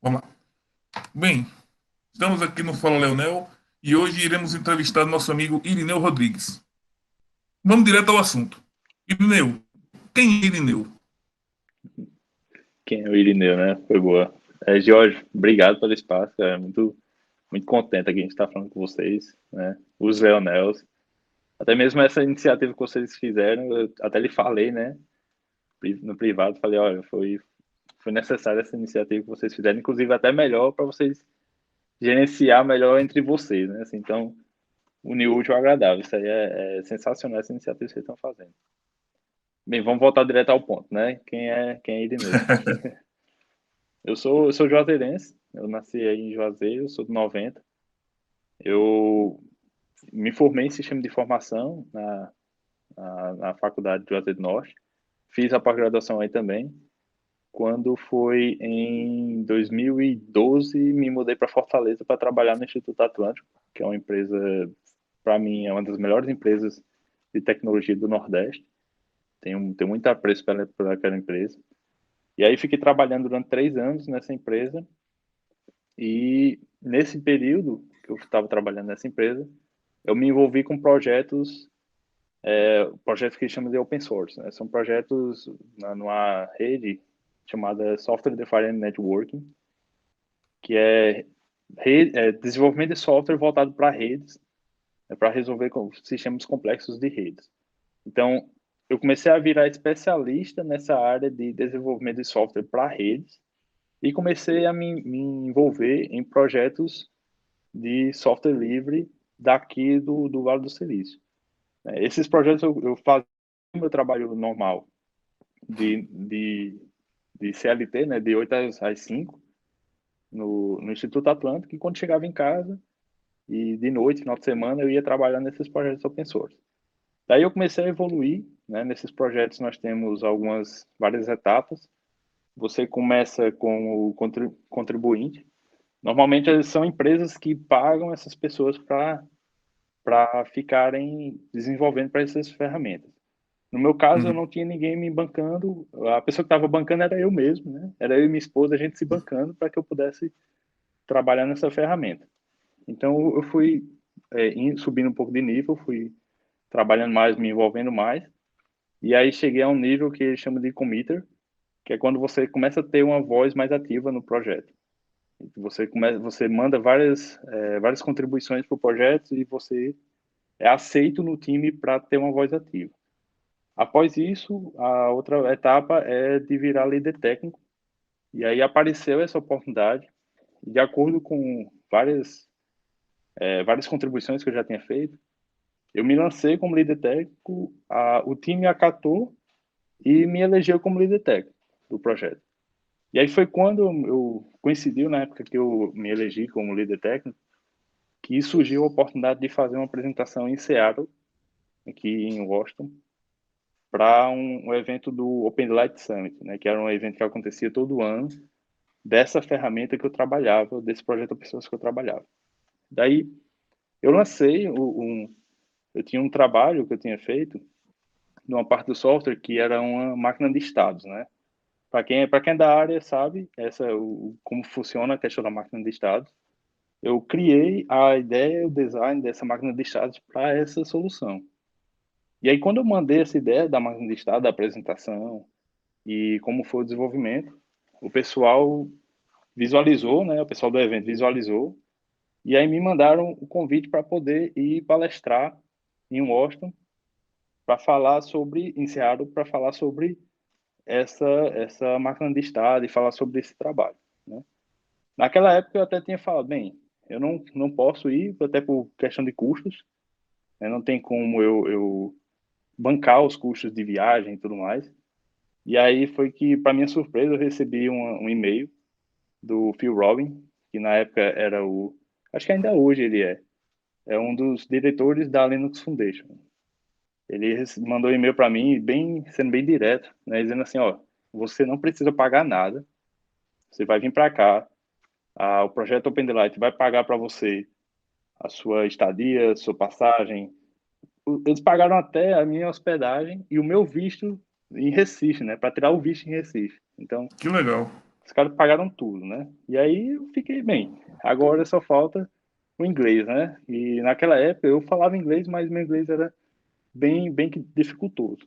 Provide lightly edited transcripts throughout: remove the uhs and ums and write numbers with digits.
Vamos lá. Bem, estamos aqui no Fala Leonel e hoje iremos entrevistar nosso amigo Irineu Rodrigues. Vamos direto ao assunto. Irineu, quem é Irineu? Quem é o Irineu, né? Foi boa. Jorge, obrigado pelo espaço, cara. Muito contente aqui a gente estar falando com vocês, né? Os Leonels. Até mesmo essa iniciativa que vocês fizeram, eu até lhe falei, né? No privado, falei, olha, foi necessária essa iniciativa que vocês fizeram, inclusive até melhor para vocês gerenciar melhor entre vocês, né? Assim, então, unir o útil ao agradável. Isso aí é sensacional, essa iniciativa que vocês estão fazendo. Bem, vamos voltar direto ao ponto, né? Quem é Irineu? Eu sou juazeirense, eu nasci aí em Juazeiro, eu sou de 90. Eu me formei em sistema de informação na Faculdade de Juazeiro do Norte. Fiz a pós-graduação aí também. Quando foi em 2012, me mudei para Fortaleza para trabalhar no Instituto Atlântico, que é uma empresa, para mim, é uma das melhores empresas de tecnologia do Nordeste. Tenho muito apreço pela aquela empresa. E aí fiquei trabalhando durante 3 anos nessa empresa. E nesse período que eu estava trabalhando nessa empresa, eu me envolvi com projetos que chamam de open source, né? São projetos numa rede chamada Software Defined Networking, que é desenvolvimento de software voltado para redes, para resolver sistemas complexos de redes. Então, eu comecei a virar especialista nessa área de desenvolvimento de software para redes e comecei a me envolver em projetos de software livre daqui do Vale do Silício. Esses projetos eu fazia o meu trabalho normal de, de, de CLT, né, de 8 às 5, no Instituto Atlântico, e quando chegava em casa, e de noite, final de semana, eu ia trabalhar nesses projetos open source. Daí eu comecei a evoluir, né, nesses projetos nós temos várias etapas. Você começa com o contribuinte. Normalmente são empresas que pagam essas pessoas para ficarem desenvolvendo para essas ferramentas. No meu caso, eu Uhum. não tinha ninguém me bancando, a pessoa que estava bancando era eu mesmo, né? Era eu e minha esposa, a gente se bancando para que eu pudesse trabalhar nessa ferramenta. Então, eu fui subindo um pouco de nível, fui trabalhando mais, me envolvendo mais, e aí cheguei a um nível que eles chamam de committer, que é quando você começa a ter uma voz mais ativa no projeto. Você manda várias contribuições para o projeto e você é aceito no time para ter uma voz ativa. Após isso, a outra etapa é de virar líder técnico. E aí apareceu essa oportunidade, de acordo com várias contribuições que eu já tinha feito, eu me lancei como líder técnico, o time acatou e me elegeu como líder técnico do projeto. E aí foi quando eu coincidiu na época que eu me elegi como líder técnico, que surgiu a oportunidade de fazer uma apresentação em Seattle, aqui em Washington, para um evento do Open Light Summit, né, que era um evento que acontecia todo ano, dessa ferramenta que eu trabalhava, desse projeto de pessoas que eu trabalhava. Daí eu lancei eu tinha um trabalho que eu tinha feito numa parte do software que era uma máquina de estados, né? Para quem é da área sabe como funciona a questão da máquina de estados. Eu criei a ideia, o design dessa máquina de estados para essa solução. E aí quando eu mandei essa ideia da máquina de estados, da apresentação e como foi o desenvolvimento, o pessoal visualizou, né? O pessoal do evento visualizou. E aí me mandaram o convite para poder ir palestrar em Washington para falar em Seattle, para falar sobre essa máquina de estado e falar sobre esse trabalho, né? Naquela época eu até tinha falado, bem, eu não posso ir, até por questão de custos, né? Não tem como eu bancar os custos de viagem e tudo mais. E aí foi que, para minha surpresa, eu recebi um e-mail do Phil Robin, que na época era acho que ainda hoje ele é um dos diretores da Linux Foundation. Ele mandou um e-mail para mim, sendo bem direto, né, dizendo assim, ó, você não precisa pagar nada, você vai vir para cá, o projeto Open Daylight vai pagar para você a sua estadia, a sua passagem. Eles pagaram até a minha hospedagem e o meu visto em Recife, né, para tirar o visto em Recife. Então, Que legal. Os caras pagaram tudo, né? E aí eu fiquei bem. Agora só falta o inglês, né? E naquela época eu falava inglês, mas meu inglês era bem dificultoso.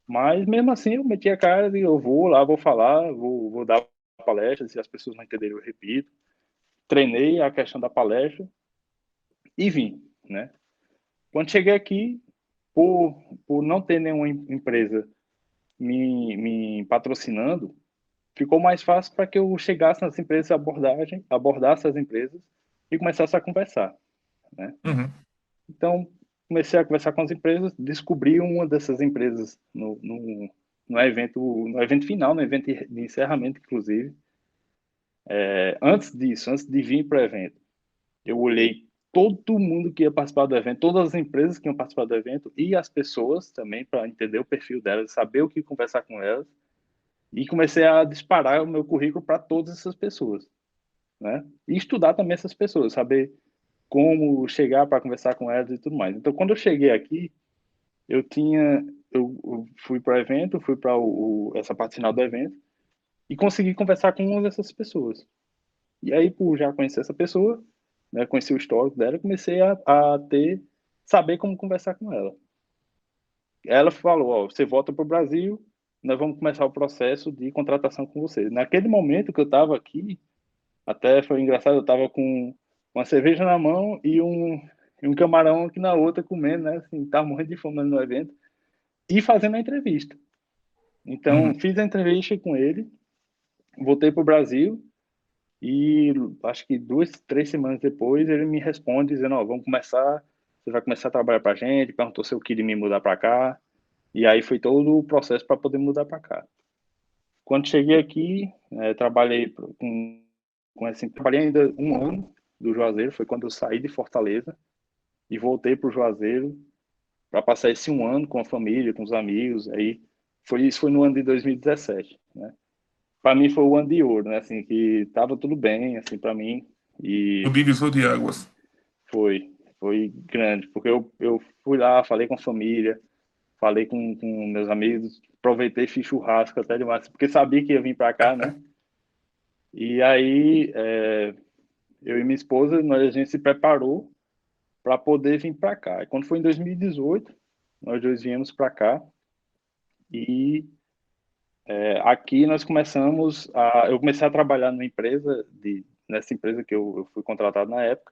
Mas mesmo assim eu meti a cara e eu vou lá, vou falar, vou dar palestra, se as pessoas não entenderem eu repito. Treinei a questão da palestra e vim, né? Quando cheguei aqui, por, por não ter nenhuma empresa me patrocinando, ficou mais fácil para que eu chegasse nas empresas, abordasse as empresas e começasse a conversar, né? Uhum. Então, comecei a conversar com as empresas, descobri uma dessas empresas no evento final, no evento de encerramento, inclusive. Antes disso, antes de vir para o evento, eu olhei todo mundo que ia participar do evento, todas as empresas que iam participar do evento e as pessoas também, para entender o perfil delas, saber o que conversar com elas. E comecei a disparar o meu currículo para todas essas pessoas, né? E estudar também essas pessoas, saber como chegar para conversar com elas e tudo mais. Então, quando eu cheguei aqui, eu fui para o evento, fui para essa parte final do evento e consegui conversar com uma dessas pessoas. E aí, por já conhecer essa pessoa, né, conhecer o histórico dela, comecei saber como conversar com ela. Ela falou, ó, você volta para o Brasil, nós vamos começar o processo de contratação com você. Naquele momento que eu estava aqui, até foi engraçado, eu estava com uma cerveja na mão e um camarão aqui na outra comendo, né? Assim, tava morrendo de fome no evento e fazendo a entrevista. Então, Uhum. fiz a entrevista com ele, voltei para o Brasil e acho que 2, 3 semanas depois ele me responde dizendo, ó, vamos começar, você vai começar a trabalhar para a gente, perguntou se eu queria me mudar para cá e aí foi todo o processo para poder mudar para cá. Quando cheguei aqui, trabalhei trabalhei ainda um ano do Juazeiro, foi quando eu saí de Fortaleza e voltei para o Juazeiro para passar esse um ano com a família, com os amigos. Aí isso foi no ano de 2017, né? Para mim foi o ano de ouro, né? Assim que tava tudo bem, assim para mim O e divisor de águas. foi grande, porque eu fui lá, falei com a família, falei com meus amigos, aproveitei, fiz churrasco até demais, porque sabia que ia vir para cá, né? E aí eu e minha esposa, a gente se preparou para poder vir para cá. E quando foi em 2018, nós dois viemos para cá e aqui nós eu comecei a trabalhar nessa empresa que eu fui contratado na época.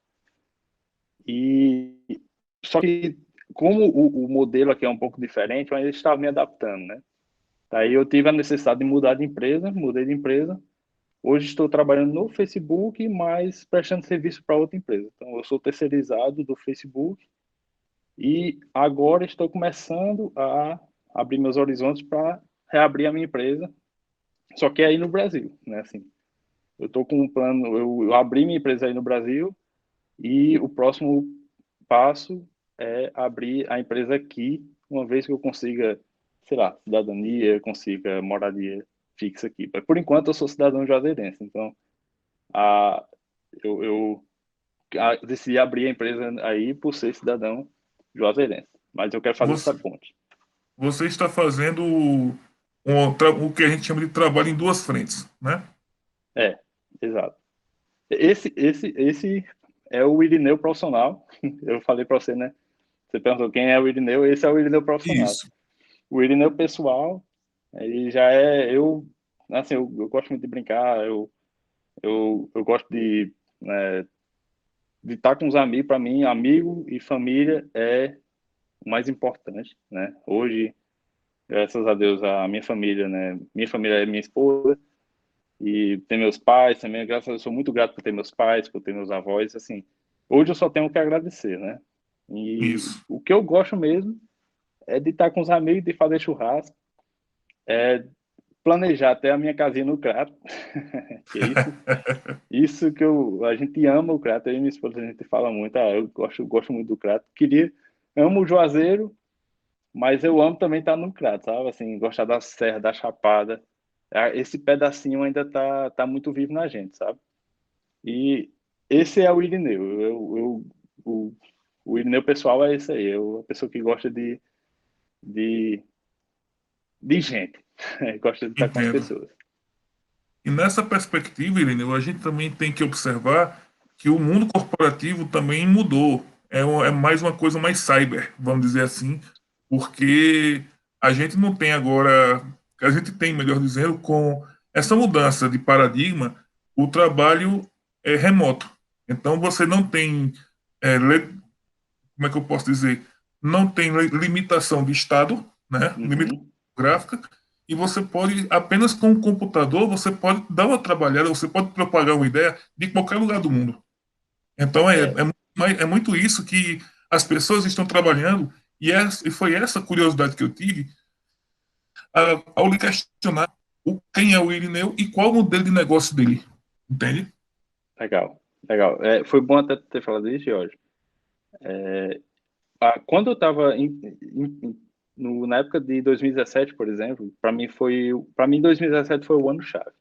E só que como o modelo aqui é um pouco diferente, eu ainda estava me adaptando, né? Daí eu tive a necessidade de mudar de empresa, mudei de empresa. Hoje estou trabalhando no Facebook, mas prestando serviço para outra empresa. Então eu sou terceirizado do Facebook e agora estou começando a abrir meus horizontes para reabrir a minha empresa, só que é aí no Brasil, né? Assim, eu estou com um plano, eu abri minha empresa aí no Brasil e o próximo passo é abrir a empresa aqui, uma vez que eu consiga, sei lá, cidadania, consiga moradia fixa aqui. Mas, por enquanto eu sou cidadão juazeirense, então a, eu decidi abrir a empresa aí por ser cidadão juazeirense. Mas eu quero fazer essa Você, ponte. você está fazendo o que a gente chama de trabalho em duas frentes, né? É, exato. Esse é o Irineu profissional. Eu falei para você, né? Você perguntou quem é o Irineu, esse é o Irineu profissional. Isso. O Irineu pessoal, ele já assim, eu gosto muito de brincar, eu gosto de estar com os amigos. Para mim, amigo e família é o mais importante, né? Hoje, graças a Deus, a minha família, né? Minha família é minha esposa e tem meus pais também. Graças a Deus, sou muito grato por ter meus pais, por ter meus avós. Assim, hoje eu só tenho que agradecer, né? E Isso. o que eu gosto mesmo é de estar com os amigos, de fazer churrasco, planejar até a minha casinha no Crato, que é isso que a gente ama o Crato, eu e minha esposa a gente fala muito, eu gosto muito do Crato, amo o Juazeiro, mas eu amo também estar no Crato, sabe, assim, gostar da Serra, da Chapada, esse pedacinho ainda tá muito vivo na gente, sabe, e esse é o Irineu, o, o Irineu pessoal é esse aí, a pessoa que gosta de gente, gosta de estar com as Entendo. pessoas. E nessa perspectiva, Irineu, a gente também tem que observar que o mundo corporativo também mudou. É mais uma coisa mais cyber, vamos dizer assim, porque a gente não tem agora, a gente tem, melhor dizendo, com essa mudança de paradigma, o trabalho é remoto. Então você não tem, como é que eu posso dizer, não tem limitação de estado, né? Limitação Uhum. gráfica, e você pode, apenas com o computador, você pode dar uma trabalhada, você pode propagar uma ideia de qualquer lugar do mundo. Então É, é muito isso que as pessoas estão trabalhando, e foi essa curiosidade que eu tive ao lhe questionar quem é o Irineu e qual o modelo de negócio dele. Entende? legal, legal. Foi bom até ter falado isso, Jorge. Quando eu estava na época de 2017, por exemplo, para mim 2017 foi o ano chave,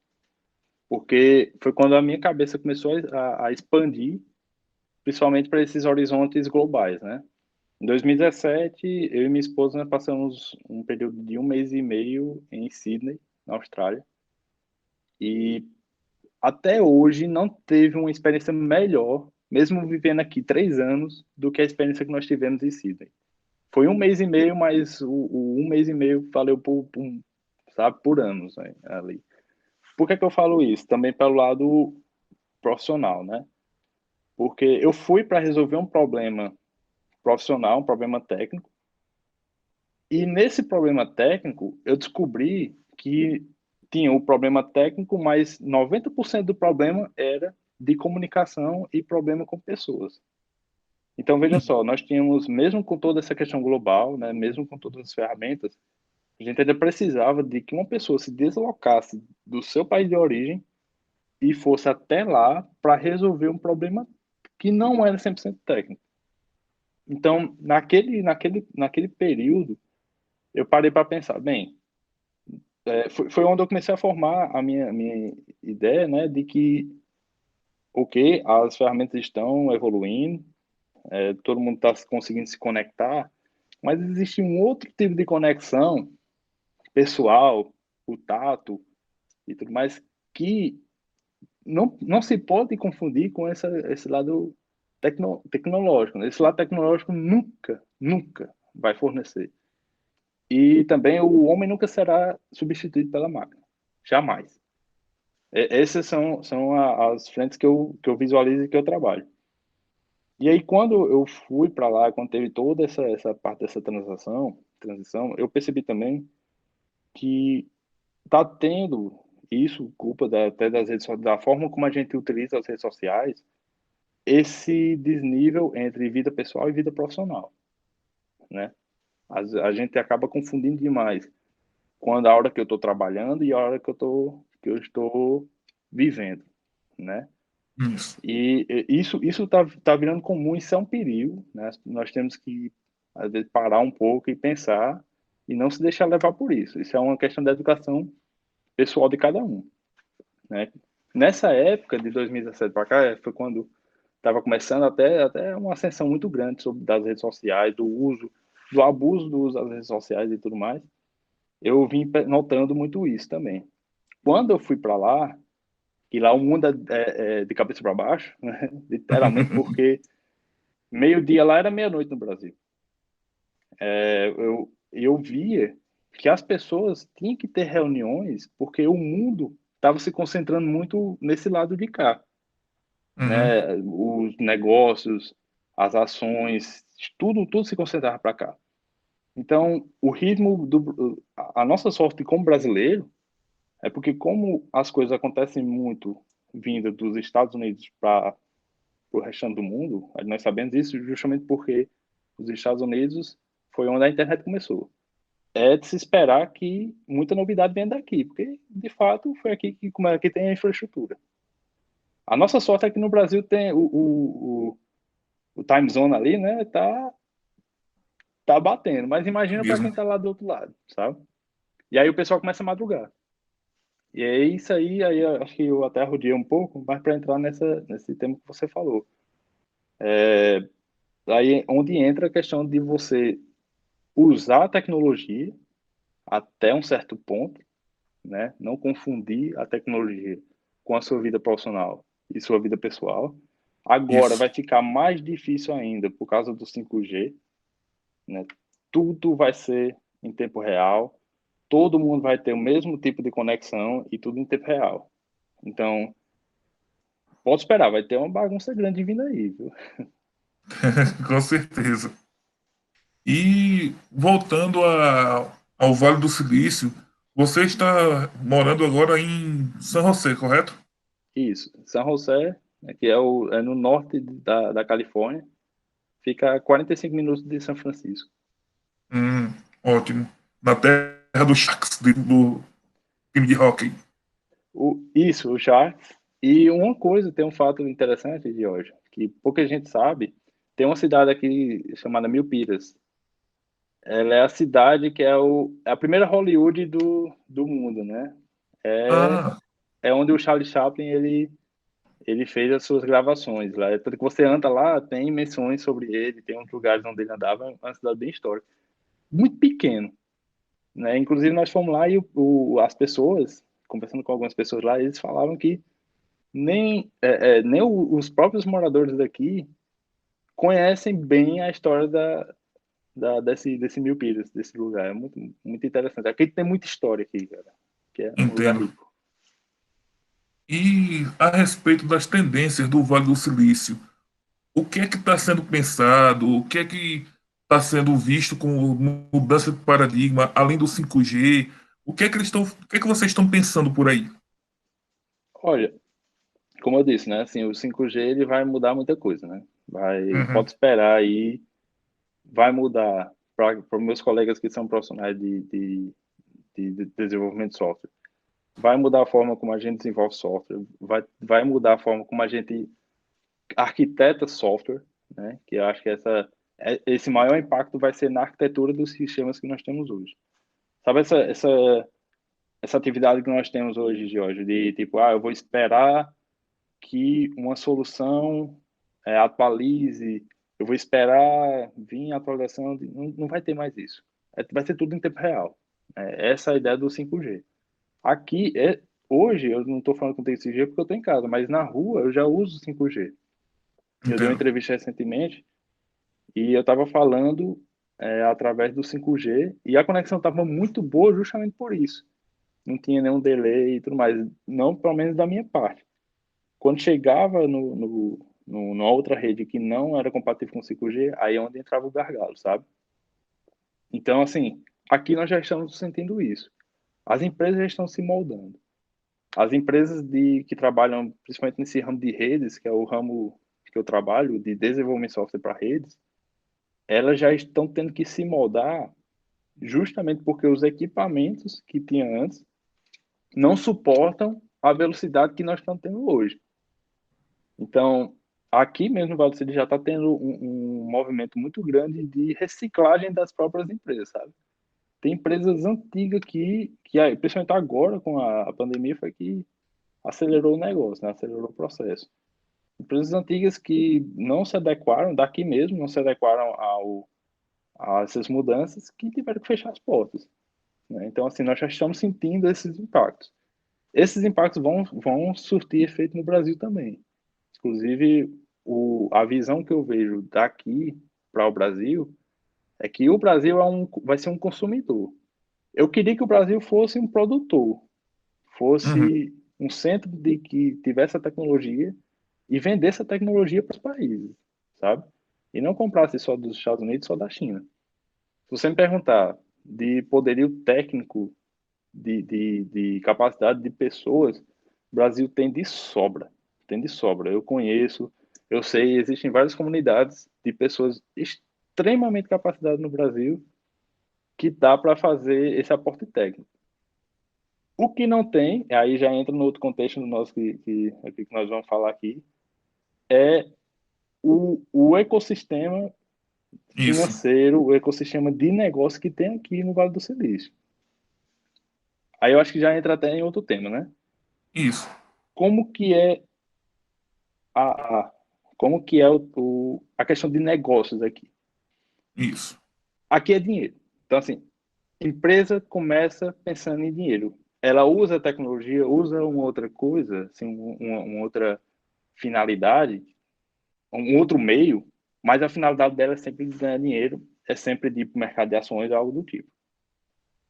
porque foi quando a minha cabeça começou a expandir, principalmente para esses horizontes globais, né? Em 2017, eu e minha esposa nós passamos um período de um mês e meio em Sydney, na Austrália, e até hoje não teve uma experiência melhor, mesmo vivendo aqui 3 anos, do que a experiência que nós tivemos em Sydney. Foi um mês e meio, mas o um mês e meio valeu sabe, por anos, né, ali. Por que que eu falo isso? Também pelo lado profissional, né? Porque eu fui para resolver um problema profissional, um problema técnico, e nesse problema técnico eu descobri que tinha o problema técnico, mas 90% do problema era de comunicação e problema com pessoas. Então, veja só, nós tínhamos, mesmo com toda essa questão global, né, mesmo com todas as ferramentas, a gente ainda precisava de que uma pessoa se deslocasse do seu país de origem e fosse até lá para resolver um problema que não era 100% técnico. Então, naquele período, eu parei para pensar, bem, foi onde eu comecei a formar a minha ideia, né, de que, ok, as ferramentas estão evoluindo, todo mundo está conseguindo se conectar, mas existe um outro tipo de conexão pessoal, o tato e tudo mais, que não se pode confundir com esse lado tecnológico, né? Esse lado tecnológico nunca vai fornecer. E também o homem nunca será substituído pela máquina. Jamais. Essas são as frentes que eu visualizo e que eu trabalho. E aí, quando eu fui para lá, quando teve toda essa parte dessa transição, eu percebi também que está tendo isso, culpa até das redes sociais, da forma como a gente utiliza as redes sociais, esse desnível entre vida pessoal e vida profissional, né? A gente acaba confundindo demais quando a hora que eu estou trabalhando e a hora que eu estou vivendo, né? Isso. E isso tá virando comum, isso é um perigo, né? Nós temos que às vezes parar um pouco e pensar e não se deixar levar por isso. Isso é uma questão da educação pessoal de cada um, né? Nessa época de 2017 para cá, foi quando estava começando até uma ascensão muito grande sobre das redes sociais, do abuso do uso das redes sociais e tudo mais. Eu vim notando muito isso também. Quando eu fui para lá, e lá o mundo é de cabeça para baixo, né? Literalmente, porque meio-dia lá era meia-noite no Brasil. Eu via que as pessoas tinham que ter reuniões porque o mundo estava se concentrando muito nesse lado de cá, Uhum. né? Os negócios, as ações, tudo se concentrava para cá. Então, o ritmo a nossa sorte como brasileiro é porque como as coisas acontecem muito vindo dos Estados Unidos para o restante do mundo, nós sabemos isso justamente porque os Estados Unidos foi onde a internet começou. É de se esperar que muita novidade venha daqui, porque de fato foi aqui que tem a infraestrutura. A nossa sorte é que no Brasil tem o time zone ali, né? Tá batendo, mas imagina para Mesmo. quem tá lá do outro lado, sabe? E aí o pessoal começa a madrugar. E é isso aí eu acho que eu até rodeei um pouco, mas para entrar nesse tema que você falou. Aí onde entra a questão de você usar a tecnologia até um certo ponto, né? Não confundir a tecnologia com a sua vida profissional e sua vida pessoal. Agora Isso. vai ficar mais difícil ainda por causa do 5G, né? Tudo vai ser em tempo real, todo mundo vai ter o mesmo tipo de conexão e tudo em tempo real. Então, pode esperar, vai ter uma bagunça grande vindo aí, viu? Com certeza. E voltando ao Vale do Silício, você está morando agora em São José, correto? Isso. São José, né, que é no norte da Califórnia, fica a 45 minutos de São Francisco. Ótimo. Na terra dos Sharks, do time de hockey. Isso, o Sharks. E uma coisa, tem um fato interessante, Jorge, que pouca gente sabe, tem uma cidade aqui chamada Milpitas. Ela é a cidade que é a primeira Hollywood do mundo, né? É, Ah, é onde o Charlie Chaplin ele fez as suas gravações lá. Tanto que você anda lá, tem menções sobre ele, tem uns lugares onde ele andava, é uma cidade bem histórica. Muito pequeno, né? Inclusive nós fomos lá e as pessoas, conversando com algumas pessoas lá, eles falavam que nem os próprios moradores daqui conhecem bem a história desse Milpitas, desse lugar. É muito, muito interessante. Aqui tem muita história aqui, cara, que é um lugar entendo. rico. E a respeito das tendências do Vale do Silício, o que é que está sendo pensado? O que é que está sendo visto como mudança de paradigma, além do 5G? O que é que vocês estão pensando por aí? Olha, como eu disse, né, assim, o 5G ele vai mudar muita coisa, né? Uhum. Pode esperar aí, vai mudar para meus colegas que são profissionais de desenvolvimento de software. Vai mudar a forma como a gente desenvolve software, vai mudar a forma como a gente arquiteta software, né? Que eu acho que esse maior impacto vai ser na arquitetura dos sistemas que nós temos hoje. Sabe essa atividade que nós temos hoje, Jorge, de tipo, eu vou esperar que uma solução atualize, eu vou esperar vir a atualização, não vai ter mais isso. Vai ser tudo em tempo real. Essa é a ideia do 5G. Aqui, hoje, eu não estou falando com 5G porque eu estou em casa, mas na rua eu já uso 5G. Eu dei uma Entendo. entrevista recentemente e eu estava falando através do 5G e a conexão estava muito boa justamente por isso. Não tinha nenhum delay e tudo mais. Não, pelo menos da minha parte. Quando chegava numa outra rede que não era compatível com 5G, aí é onde entrava o gargalo, sabe? Então, assim, aqui nós já estamos sentindo isso. As empresas já estão se moldando. As empresas que trabalham principalmente nesse ramo de redes, que é o ramo que eu trabalho, de desenvolvimento de software para redes, elas já estão tendo que se moldar justamente porque os equipamentos que tinha antes não suportam a velocidade que nós estamos tendo hoje. Então, aqui mesmo no Vale do Silício já está tendo um movimento muito grande de reciclagem das próprias empresas, sabe? Tem empresas antigas principalmente agora com a pandemia, foi que acelerou o negócio, né? Acelerou o processo. Empresas antigas que não se adequaram, daqui mesmo, não se adequaram a essas mudanças, que tiveram que fechar as portas, né? Então, assim, nós já estamos sentindo esses impactos. Esses impactos vão surtir efeito no Brasil também. Inclusive, a visão que eu vejo daqui para o Brasil é que o Brasil vai ser um consumidor. Eu queria que o Brasil fosse um produtor, Uhum. fosse um centro de que tivesse a tecnologia e vendesse a tecnologia para os países, sabe? E não comprasse só dos Estados Unidos, só da China. Se você me perguntar de poderio técnico, de capacidade de pessoas, o Brasil tem de sobra. Tem de sobra. Eu conheço, eu sei, existem várias comunidades de pessoas extremamente capacitadas no Brasil que dá para fazer esse aporte técnico. O que não tem, aí já entra no outro contexto do nosso aqui que nós vamos falar aqui, é o ecossistema Isso, financeiro, o ecossistema de negócio que tem aqui no Vale do Silício. Aí eu acho que já entra até em outro tema, né? isso, Como que é a, a como que é a questão de negócios aqui? isso. Aqui é dinheiro. Então, assim, empresa começa pensando em dinheiro. ela usa a tecnologia, usa uma outra coisa, assim, uma outra finalidade, um outro meio, mas a finalidade dela é sempre de ganhar dinheiro, é sempre de ir para o mercado de ações ou algo do tipo.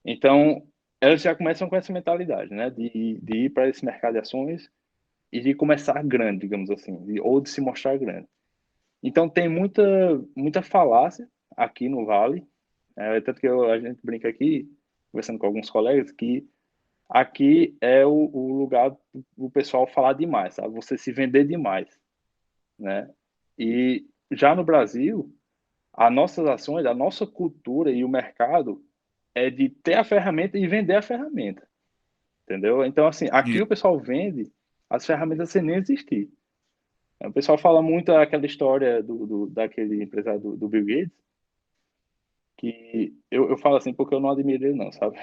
Então, elas já começam com essa mentalidade, né? De ir para esse mercado de ações e de começar grande, digamos assim, ou de se mostrar grande. Então, tem muita falácia aqui no Vale, tanto que a gente brinca aqui, conversando com alguns colegas, que aqui é o lugar do pessoal falar demais, sabe? Você se vender demais, né? E já no Brasil, as nossas ações, a nossa cultura e o mercado é de ter a ferramenta e vender a ferramenta, entendeu? Então, assim, E, aqui o pessoal vende as ferramentas sem nem existir. O pessoal fala muito aquela história daquele empresário do Bill Gates, que eu falo assim porque eu não admiro ele não, sabe?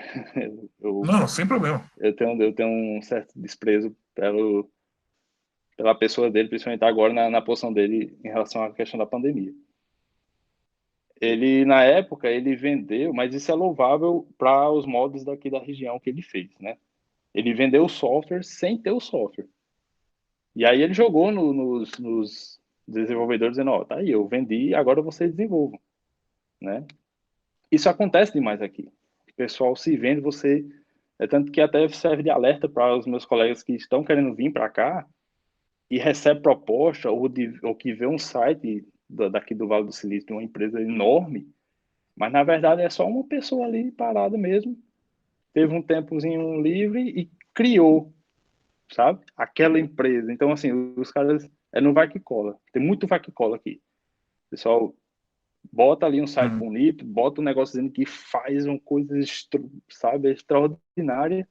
Eu, não, sem problema. eu tenho um certo desprezo pela pessoa dele, principalmente agora na posição dele em relação à questão da pandemia. Ele, na época, ele vendeu, mas isso é louvável para os moldes daqui da região que ele fez, né? Ele vendeu o software sem ter o software. E aí ele jogou nos desenvolvedores dizendo, ó, tá aí, eu vendi, agora vocês desenvolvam, né? Isso acontece demais aqui. O pessoal se vende, você... É tanto que até serve de alerta para os meus colegas que estão querendo vir para cá e recebe proposta ou que vê um site daqui do Vale do Silício de uma empresa enorme, mas na verdade é só uma pessoa ali parada mesmo, teve um tempozinho livre e criou, sabe? Aquela empresa. Então, assim, os caras é no vai que cola. Tem muito vai que cola aqui. O pessoal bota ali um site Uhum. bonito, bota um negócio dizendo que faz uma coisa, sabe, extraordinária,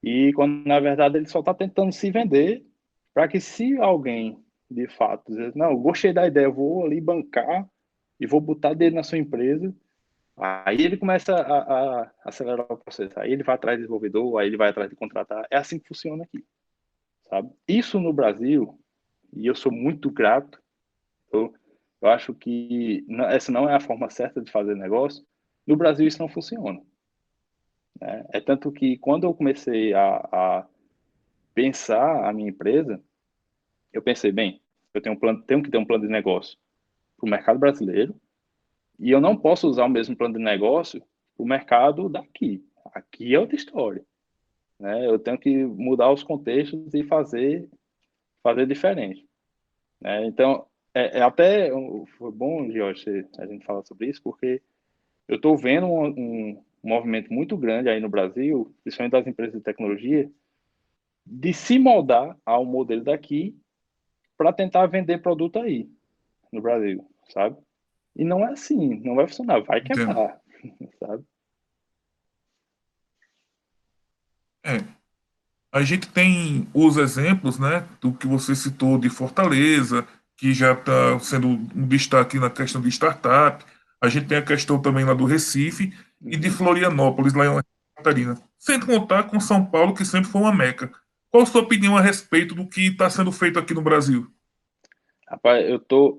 e quando na verdade ele só está tentando se vender para que se alguém de fato dizer, não, gostei da ideia, vou ali bancar e vou botar dele na sua empresa, aí ele começa a acelerar o processo, aí ele vai atrás de desenvolvedor, aí ele vai atrás de contratar, é assim que funciona aqui, sabe? Isso no Brasil, e eu sou muito grato, eu acho que essa não é a forma certa de fazer negócio, no Brasil isso não funciona, né? É tanto que quando eu comecei a pensar a minha empresa, eu pensei, bem, eu tenho que ter um plano de negócio para o mercado brasileiro e eu não posso usar o mesmo plano de negócio para o mercado daqui. Aqui é outra história, né? Eu tenho que mudar os contextos e fazer diferente, né? Então, foi bom, Jorge, a gente falar sobre isso, porque eu estou vendo um movimento muito grande aí no Brasil, principalmente das empresas de tecnologia, de se moldar ao modelo daqui para tentar vender produto aí no Brasil, sabe? E não é assim, não vai funcionar, vai Entendo. quebrar, sabe? É, a gente tem os exemplos, né, do que você citou de Fortaleza, que já está sendo um destaque na questão de startup. A gente tem a questão também lá do Recife e de Uhum. Florianópolis, lá em Santa Catarina. Sem contar com São Paulo, que sempre foi uma meca. Qual a sua opinião a respeito do que está sendo feito aqui no Brasil? Rapaz,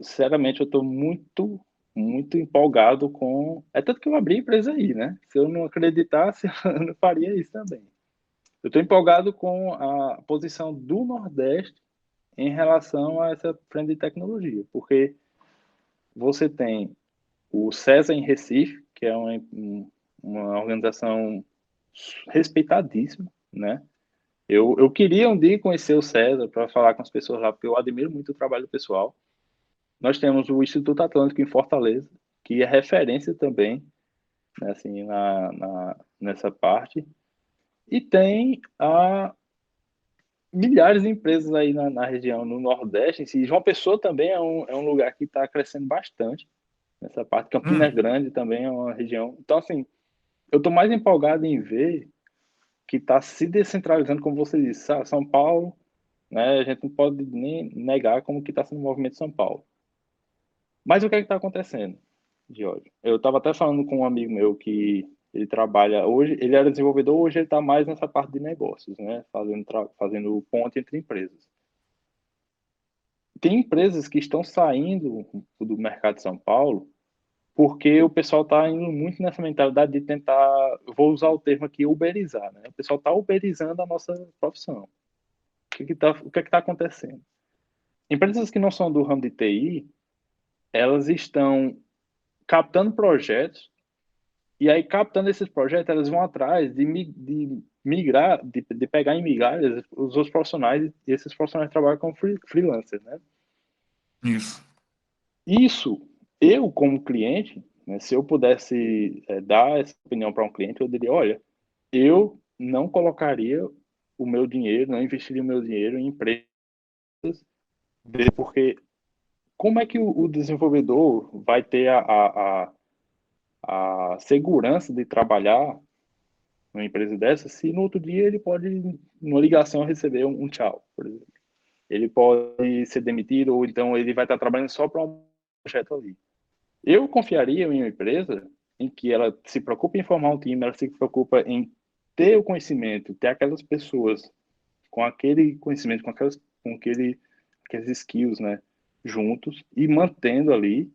sinceramente, eu tô muito empolgado com. É tanto que eu abri a empresa aí, né? Se eu não acreditasse, eu não faria isso também. Eu estou empolgado com a posição do Nordeste em relação a essa frente de tecnologia, porque você tem o César em Recife, que é uma organização respeitadíssima, né? Eu queria um dia conhecer o César para falar com as pessoas lá, porque eu admiro muito o trabalho do pessoal. Nós temos o Instituto Atlântico em Fortaleza, que é referência também, né, assim, nessa parte. E tem milhares de empresas aí na região, no Nordeste em si. João Pessoa também é um lugar que está crescendo bastante nessa parte. Campina Hum, Grande também é uma região. Então, assim, eu estou mais empolgado em ver que está se descentralizando, como você disse, São Paulo, né? A gente não pode nem negar como que está sendo o movimento de São Paulo. Mas o que é que está acontecendo, George? Eu estava até falando com um amigo meu que ele trabalha hoje, ele era desenvolvedor, hoje ele está mais nessa parte de negócios, né? Fazendo ponte entre empresas. Tem empresas que estão saindo do mercado de São Paulo porque o pessoal está indo muito nessa mentalidade de tentar, eu vou usar o termo aqui, uberizar, né? O pessoal está uberizando a nossa profissão. O que está acontecendo? Empresas que não são do ramo de TI, elas estão captando projetos, e aí captando esses projetos, elas vão atrás de migrar, de pegar em migalhas os outros profissionais, e esses profissionais trabalham como freelancers, né? Isso. Isso, eu como cliente, né, se eu pudesse dar essa opinião para um cliente, eu diria, olha, eu não colocaria o meu dinheiro, não investiria o meu dinheiro em empresas, porque como é que o desenvolvedor vai ter a segurança de trabalhar numa empresa dessa se no outro dia ele pode, numa ligação, receber um tchau, por exemplo. Ele pode ser demitido ou então ele vai estar trabalhando só para um projeto ali. Eu confiaria em uma empresa em que ela se preocupa em formar um time, ela se preocupa em ter o conhecimento, ter aquelas pessoas com aquele conhecimento, aqueles skills, né, juntos e mantendo ali,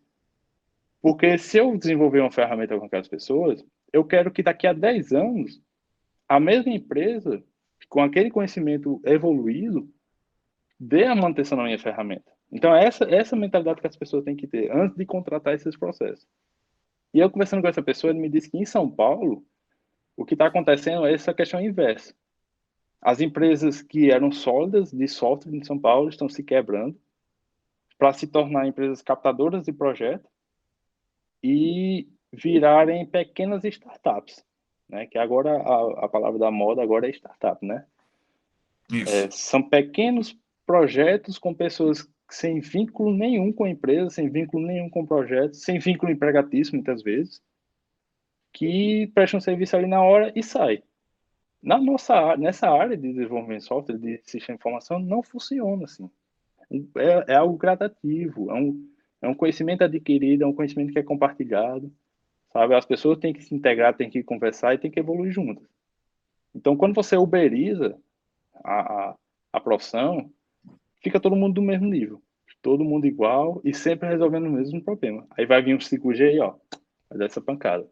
porque se eu desenvolver uma ferramenta com aquelas pessoas, eu quero que daqui a 10 anos a mesma empresa, com aquele conhecimento evoluído, dê a manutenção na minha ferramenta. Então, essa mentalidade que as pessoas têm que ter antes de contratar esses processos. E eu conversando com essa pessoa, ele me disse que em São Paulo, o que está acontecendo é essa questão inversa. As empresas que eram sólidas de software em São Paulo estão se quebrando para se tornar empresas captadoras de projetos e virarem pequenas startups, né? Que agora a palavra da moda agora é startup, né? Isso. São pequenos projetos com pessoas sem vínculo nenhum com a empresa, sem vínculo nenhum com o projeto, sem vínculo empregatício, muitas vezes, que prestam serviço ali na hora e sai. Nessa área de desenvolvimento de software, de sistema de informação, não funciona assim. É algo gradativo, é um conhecimento adquirido, é um conhecimento que é compartilhado, sabe? As pessoas têm que se integrar, têm que conversar e têm que evoluir juntas. Então, quando você uberiza a, a, a profissão, fica todo mundo do mesmo nível. Todo mundo igual e sempre resolvendo o mesmo problema. Aí vai vir um 5G aí, ó, vai dar essa pancada.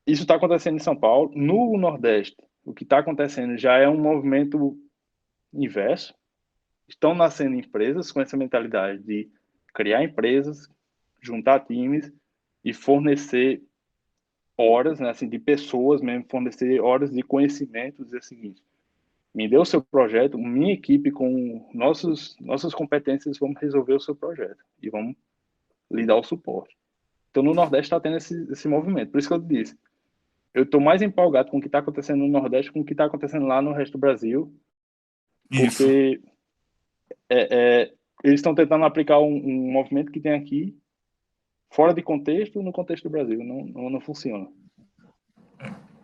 Isso está acontecendo em São Paulo. No Nordeste, o que está acontecendo já é um movimento inverso. Estão nascendo empresas com essa mentalidade de criar empresas, juntar times e fornecer horas, né, assim, de pessoas mesmo, fornecer horas de conhecimento, dizer o seguinte, me dê o seu projeto, minha equipe com nossas competências, vamos resolver o seu projeto e vamos lhe dar o suporte. Então, no Nordeste está tendo esse movimento. Por isso que eu disse, eu estou mais empolgado com o que está acontecendo no Nordeste com o que está acontecendo lá no resto do Brasil, Isso. porque eles estão tentando aplicar um movimento que tem aqui, fora de contexto, no contexto do Brasil. Não funciona.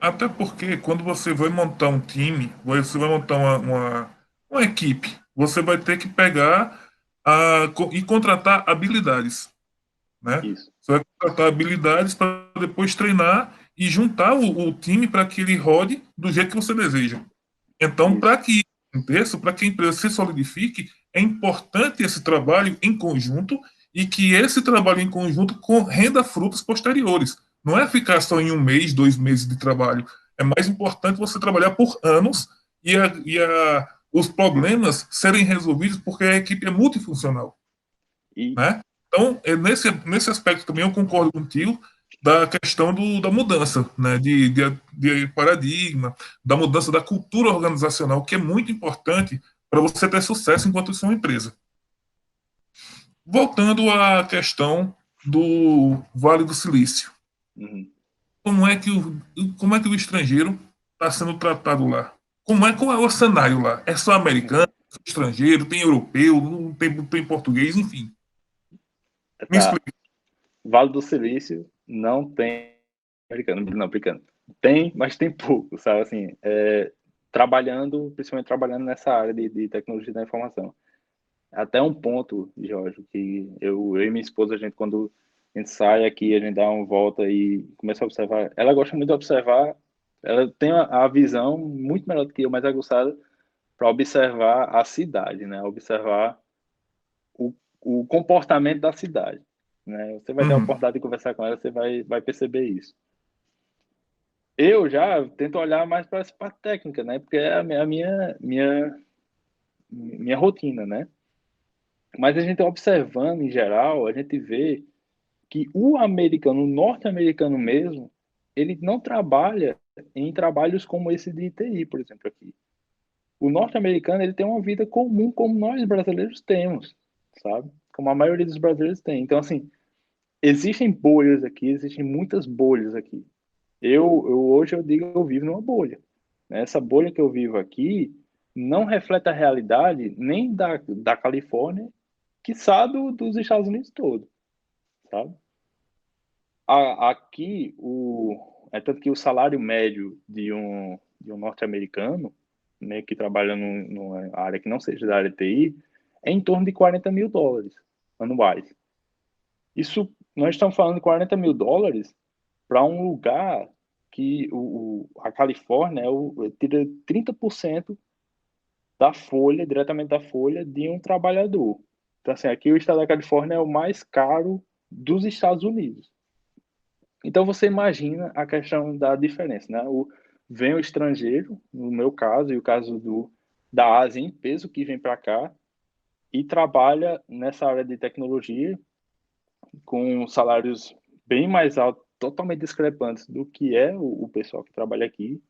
Até porque quando você vai montar um time, você vai montar uma equipe, você vai ter que pegar e contratar habilidades, né? Isso, Você vai contratar habilidades para depois treinar e juntar o time para que ele rode do jeito que você deseja. Então, isso, para que isso aconteça, para que a empresa se solidifique, é importante esse trabalho em conjunto e que esse trabalho em conjunto renda frutos posteriores. Não é ficar só em um mês, 2 meses de trabalho. É mais importante você trabalhar por anos os problemas serem resolvidos porque a equipe é multifuncional. e Né? Então, nesse aspecto também eu concordo contigo da questão da mudança, né? De paradigma, da mudança da cultura organizacional, que é muito importante para você ter sucesso enquanto isso é uma empresa. Voltando à questão do Vale do Silício, uhum. como é que o estrangeiro está sendo tratado lá? Qual é o cenário lá? É só americano, é só estrangeiro, tem europeu, não tem português, enfim. Me Tá. explica. Vale do Silício não tem americano, não, americano. Tem, mas tem pouco, sabe? Assim, principalmente trabalhando nessa área de tecnologia da informação. Até um ponto, Jorge, que eu e minha esposa, quando a gente sai aqui, a gente dá uma volta e começa a observar. Ela gosta muito de observar, ela tem a visão muito melhor do que eu, mais aguçada, para observar a cidade, né? Observar o, o comportamento da cidade. né? Você vai ter a Uhum. oportunidade de conversar com ela, você vai perceber isso. Eu já tento olhar mais para a técnica, né? Porque é a minha rotina, né? Mas a gente observando em geral, a gente vê que o americano, o norte-americano mesmo, ele não trabalha em trabalhos como esse de TI, por exemplo, aqui. O norte-americano, ele tem uma vida comum como nós brasileiros temos, sabe? Como a maioria dos brasileiros tem. Então, assim, existem bolhas aqui, existem muitas bolhas aqui. Hoje eu digo que eu vivo numa bolha, né? Essa bolha que eu vivo aqui não reflete a realidade nem da Califórnia, quiçá dos Estados Unidos todo, sabe? Aqui, é tanto que o salário médio de um norte-americano, né, que trabalha numa área que não seja da área de TI, é em torno de US$ 40.000 anuais. Isso, nós estamos falando de US$ 40.000 para um lugar que a Califórnia tira 30% da folha, diretamente da folha, de um trabalhador. Então, assim, aqui o estado da Califórnia é o mais caro dos Estados Unidos. Então você imagina a questão da diferença, né? Vem o estrangeiro, no meu caso, e o caso da Ásia em peso, que vem para cá e trabalha nessa área de tecnologia com salários bem mais altos, totalmente discrepantes do que é o pessoal que trabalha aqui.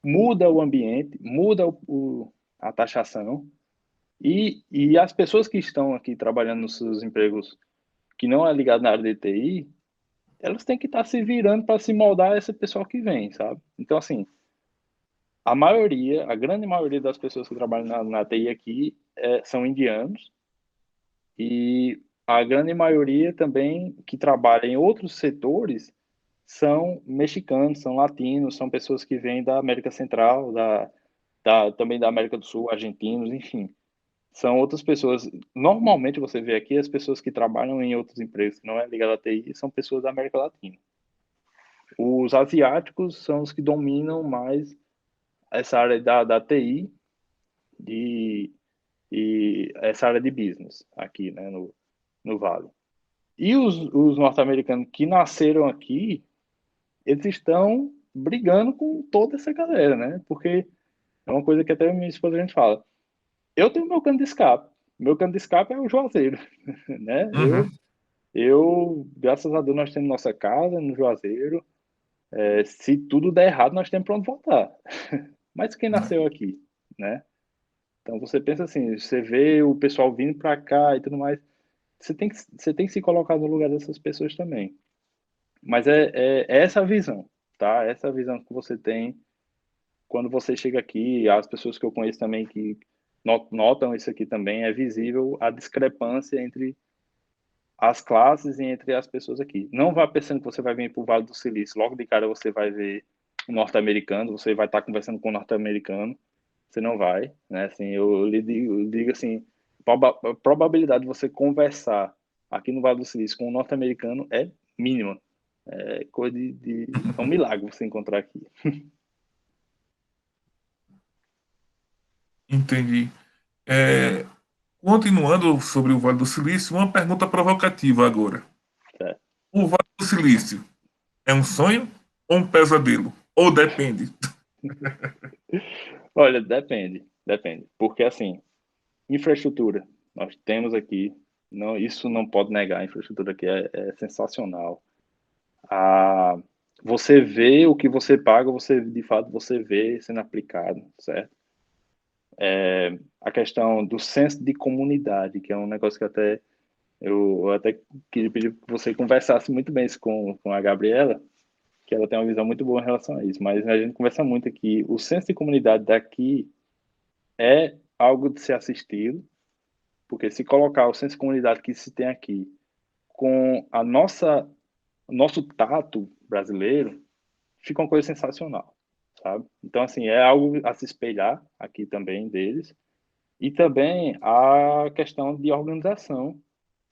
Muda o ambiente, muda a taxação e as pessoas que estão aqui trabalhando nos seus empregos que não é ligado na área de TI, elas têm que estar se virando para se moldar a esse pessoal que vem, sabe? Então, assim, a grande maioria das pessoas que trabalham na TI aqui são indianos e a grande maioria também que trabalha em outros setores são mexicanos, são latinos, são pessoas que vêm da América Central, também da América do Sul, argentinos, enfim. São outras pessoas. Normalmente você vê aqui as pessoas que trabalham em outros empregos que não é ligado à TI são pessoas da América Latina. Os asiáticos são os que dominam mais essa área da TI e, e essa área de business aqui, né, no Vale. E os norte-americanos que nasceram aqui, eles estão brigando com toda essa galera, né? Porque é uma coisa que até minha esposa a gente fala. Eu tenho meu cano de escape. Meu cano de escape é o Juazeiro, né? Uhum. Graças a Deus, nós temos nossa casa no Juazeiro. Se tudo der errado, nós temos para onde voltar. Mas quem nasceu aqui, né? Então você pensa assim, você vê o pessoal vindo para cá e tudo mais, você tem que se colocar no lugar dessas pessoas também. Mas é essa a visão, tá? Essa visão que você tem quando você chega aqui, as pessoas que eu conheço também que notam isso aqui também, é visível a discrepância entre as classes e entre as pessoas aqui. Não vá pensando que você vai vir para o Vale do Silício, logo de cara você vai ver um norte-americano, você vai estar conversando com um norte-americano, você não vai, né? Assim, eu digo assim, a probabilidade de você conversar aqui no Vale do Silício com um norte-americano é mínima. É coisa é um milagre você encontrar aqui. Entendi. É, continuando sobre o Vale do Silício, uma pergunta provocativa agora. Certo? O Vale do Silício é um sonho ou um pesadelo? Ou depende? Olha, depende, porque assim, infraestrutura, nós temos aqui, não, isso não pode negar, a infraestrutura aqui é sensacional. A, Você vê o que você paga, você de fato você vê sendo aplicado, certo? A questão do senso de comunidade, que é um negócio que eu até queria pedir que você conversasse muito bem isso com a Gabriela, que ela tem uma visão muito boa em relação a isso, mas a gente conversa muito aqui, o senso de comunidade daqui é algo de ser assistido, porque se colocar o senso de comunidade que se tem aqui com nosso tato brasileiro, fica uma coisa sensacional, sabe? Então, assim, é algo a se espelhar aqui também deles. E também a questão de organização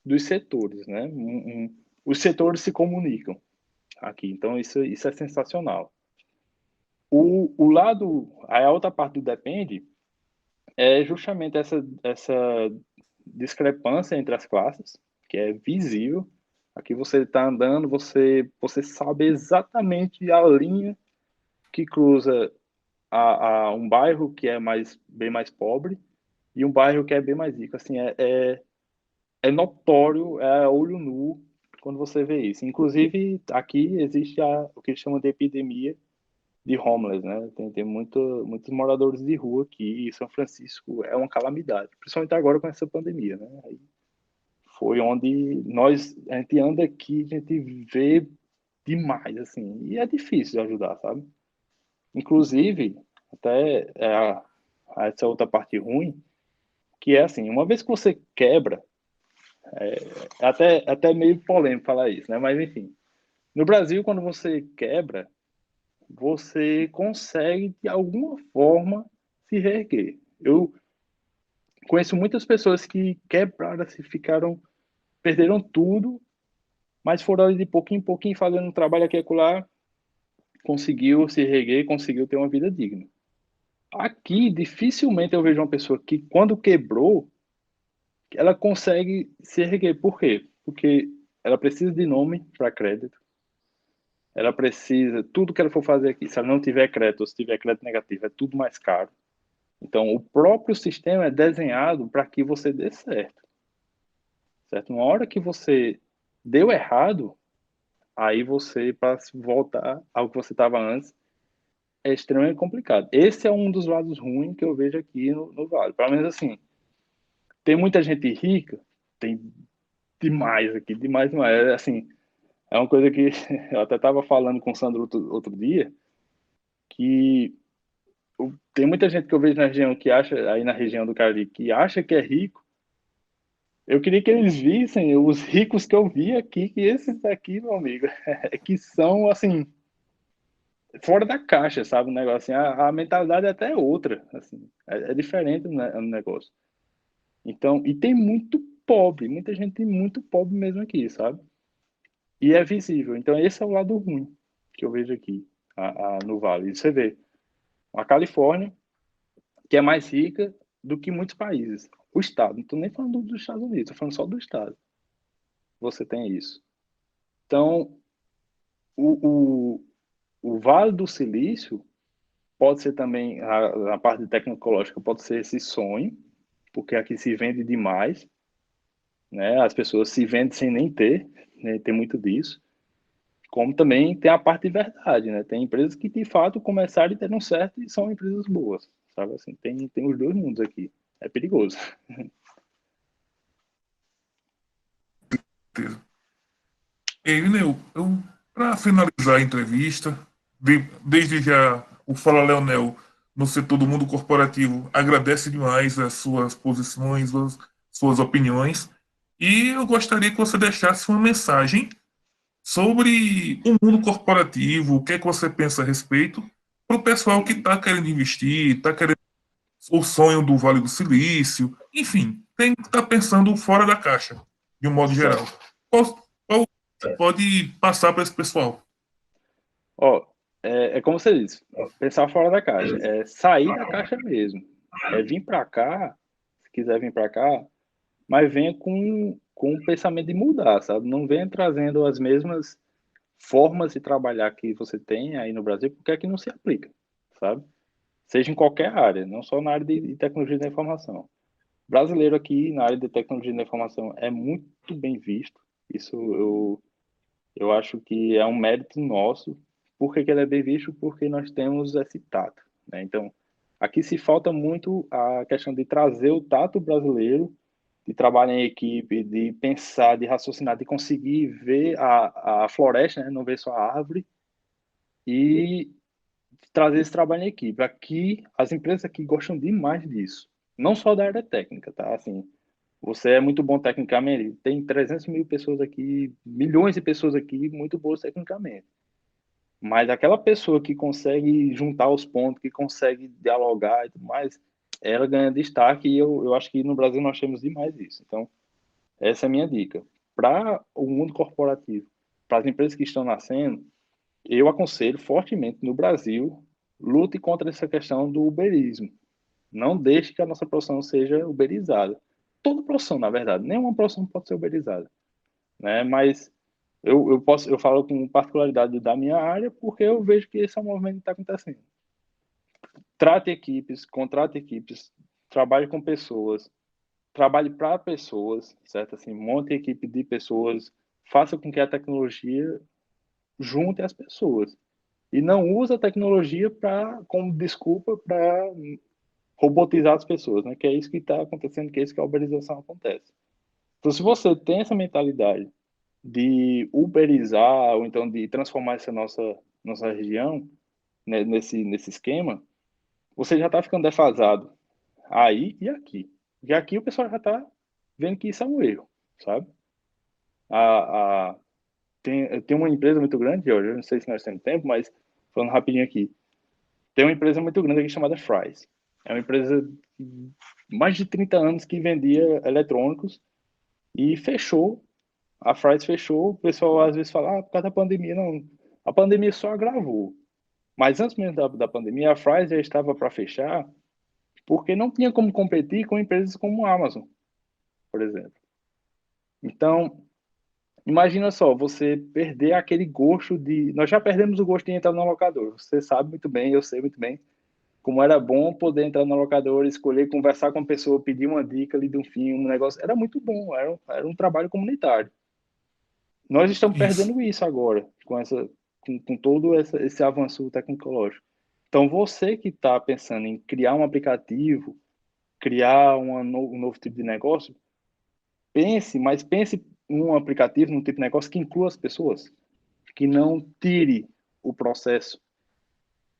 dos setores, né? Os setores se comunicam aqui, então isso é sensacional. A outra parte do depende é justamente essa discrepância entre as classes, que é visível. Aqui você está andando, você sabe exatamente a linha que cruza a um bairro que é bem mais pobre e um bairro que é bem mais rico. Assim, é notório, é olho nu quando você vê isso. Inclusive, aqui existe o que eles chamam de epidemia de homeless, né? Tem muitos moradores de rua aqui, e São Francisco é uma calamidade, principalmente agora com essa pandemia, né? Aí foi onde a gente anda aqui, a gente vê demais, assim, e é difícil de ajudar, sabe? Inclusive, até essa outra parte ruim, que é assim, uma vez que você quebra, até meio polêmico falar isso, né? Mas enfim, no Brasil, quando você quebra, você consegue de alguma forma se reerguer. Eu conheço muitas pessoas que quebraram, se ficaram, perderam tudo, mas foram ali de pouquinho em pouquinho fazendo um trabalho aqui e acolá, conseguiu se reerguer, conseguiu ter uma vida digna. Aqui, dificilmente eu vejo uma pessoa que, quando quebrou, ela consegue se erguer. Por quê? Porque ela precisa de nome para crédito, ela precisa, tudo que ela for fazer aqui, se ela não tiver crédito ou se tiver crédito negativo, é tudo mais caro. Então, o próprio sistema é desenhado para que você dê certo, certo? Uma hora que você deu errado, aí você, para voltar ao que você estava antes, é extremamente complicado. Esse é um dos lados ruins que eu vejo aqui no Vale. Pelo menos assim, tem muita gente rica, tem demais aqui, demais, demais. Assim, é uma coisa que eu até estava falando com o Sandro outro dia, que tem muita gente que eu vejo na região que acha, aí na região do Cariri, que acha que é rico. Eu queria que eles vissem os ricos que eu vi aqui, que esses daqui, meu amigo, que são, assim, fora da caixa, sabe? O negócio, assim, a mentalidade é até outra, assim, é diferente o negócio. Então, e tem muito pobre, muita gente muito pobre mesmo aqui, sabe? E é visível. Então, esse é o lado ruim que eu vejo aqui no Vale. E você vê, a Califórnia, que é mais rica do que muitos países. O Estado, não estou nem falando dos Estados Unidos, estou falando só do Estado. Você tem isso. Então, o, o Vale do Silício pode ser também, a parte tecnológica pode ser esse sonho, porque aqui se vende demais, né? As pessoas se vendem sem nem ter, né? Tem muito disso. Como também tem a parte de verdade, né? Tem empresas que de fato começaram e deram certo e são empresas boas, sabe? Assim, tem os dois mundos aqui. É perigoso. Irineu, para finalizar a entrevista, desde já o Fala Leonel, no setor do mundo corporativo, agradece demais as suas posições, as suas opiniões, e eu gostaria que você deixasse uma mensagem sobre o mundo corporativo, o que é que você pensa a respeito, para o pessoal que está querendo investir, está querendo o sonho do Vale do Silício, enfim, tem que estar pensando fora da caixa, de um modo geral. Certo. Qual você pode passar para esse pessoal? Ó, é como você disse, pensar fora da caixa, é sair da caixa mesmo. É vir para cá, se quiser vir para cá, mas venha com o pensamento de mudar, sabe? Não venha trazendo as mesmas formas de trabalhar que você tem aí no Brasil, porque aqui não se aplica, sabe? Seja em qualquer área, não só na área de tecnologia da informação. Brasileiro aqui na área de tecnologia da informação é muito bem visto. Isso eu acho que é um mérito nosso. Por que que ele é bem visto? Porque nós temos esse tato, né? Então, aqui se falta muito a questão de trazer o tato brasileiro, de trabalhar em equipe, de pensar, de raciocinar, de conseguir ver a floresta, né? Não ver só a árvore, e trazer esse trabalho em equipe. Aqui, as empresas aqui gostam demais disso. Não só da área técnica, tá? Assim, você é muito bom tecnicamente. Tem 300 mil pessoas aqui, milhões de pessoas aqui, muito boas tecnicamente. Mas aquela pessoa que consegue juntar os pontos, que consegue dialogar e tudo mais, ela ganha destaque e eu acho que no Brasil nós temos demais isso. Então, essa é a minha dica. Para o mundo corporativo, para as empresas que estão nascendo, eu aconselho fortemente no Brasil, lute contra essa questão do uberismo. Não deixe que a nossa profissão seja uberizada. Toda profissão, na verdade, nenhuma profissão pode ser uberizada, né? Mas eu falo com particularidade da minha área, porque eu vejo que esse é um movimento que está acontecendo. Trate equipes, contrate equipes, trabalhe com pessoas, trabalhe para pessoas, certo? Assim, monte equipe de pessoas, faça com que a tecnologia junte as pessoas. E não use a tecnologia como desculpa para robotizar as pessoas, né? Que é isso que está acontecendo, que é isso que a uberização acontece. Então, se você tem essa mentalidade de uberizar, ou então de transformar essa nossa região, né, nesse esquema, você já está ficando defasado aí e aqui. E aqui o pessoal já está vendo que isso é um erro, sabe? A, a, tem uma empresa muito grande, eu não sei se nós temos tempo, mas falando rapidinho aqui, tem uma empresa muito grande aqui chamada Fry's. É uma empresa de mais de 30 anos que vendia eletrônicos e fechou. A Fry's fechou. O pessoal às vezes fala, por causa da pandemia. Não, a pandemia só agravou. Mas antes mesmo da pandemia, a Fry's já estava para fechar porque não tinha como competir com empresas como a Amazon, por exemplo. Então, imagina só, você perder aquele gosto de... Nós já perdemos o gosto de entrar no locador. Você sabe muito bem, eu sei muito bem, como era bom poder entrar na locadora, escolher, conversar com a pessoa, pedir uma dica ali de um filme, um negócio. Era muito bom, era um trabalho comunitário. Nós estamos Isso. perdendo isso agora, com todo esse avanço tecnológico. Então, você que está pensando em criar um aplicativo, criar um novo tipo de negócio, mas pense num aplicativo, num tipo de negócio que inclua as pessoas, que não tire o processo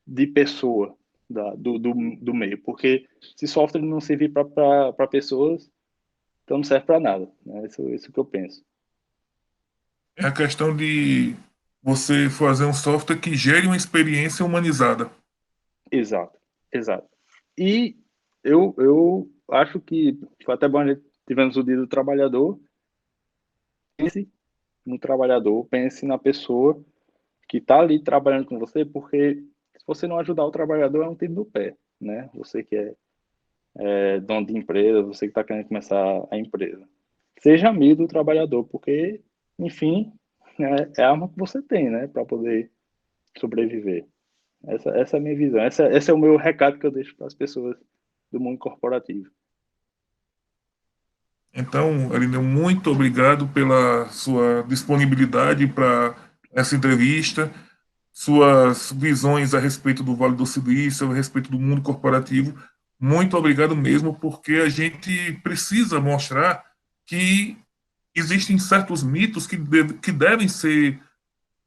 de pessoa do meio, porque se software não servir para pessoas, então não serve para nada, né? Isso que eu penso. É a questão de você fazer um software que gere uma experiência humanizada. Exato, exato. E eu acho que foi até bom a gente tivemos o dia do trabalhador. Pense no trabalhador, pense na pessoa que está ali trabalhando com você, porque se você não ajudar o trabalhador, é um tiro no pé, né? Você que é dono de empresa, você que está querendo começar a empresa. Seja amigo do trabalhador, porque, enfim, é a arma que você tem, né, para poder sobreviver. Essa é a minha visão. Esse é o meu recado que eu deixo para as pessoas do mundo corporativo. Então, Aline, muito obrigado pela sua disponibilidade para essa entrevista, suas visões a respeito do Vale do Silício, a respeito do mundo corporativo. Muito obrigado mesmo, porque a gente precisa mostrar que existem certos mitos que devem ser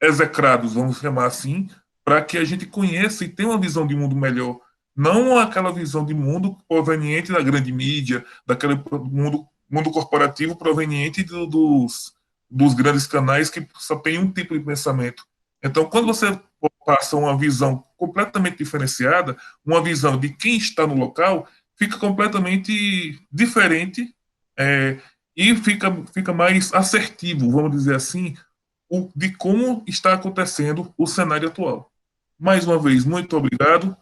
execrados, vamos chamar assim, para que a gente conheça e tenha uma visão de mundo melhor. Não aquela visão de mundo proveniente da grande mídia, daquele mundo corporativo proveniente dos grandes canais que só tem um tipo de pensamento. Então, quando você passa uma visão completamente diferenciada, uma visão de quem está no local, fica completamente diferente, e fica mais assertivo, vamos dizer assim, de como está acontecendo o cenário atual. Mais uma vez, muito obrigado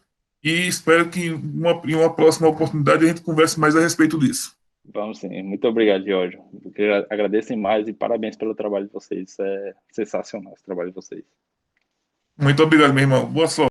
e espero que em uma próxima oportunidade a gente converse mais a respeito disso. Vamos sim. Muito obrigado, Giorgio. Eu agradeço demais e parabéns pelo trabalho de vocês. É sensacional esse trabalho de vocês. Muito obrigado, meu irmão. Boa sorte.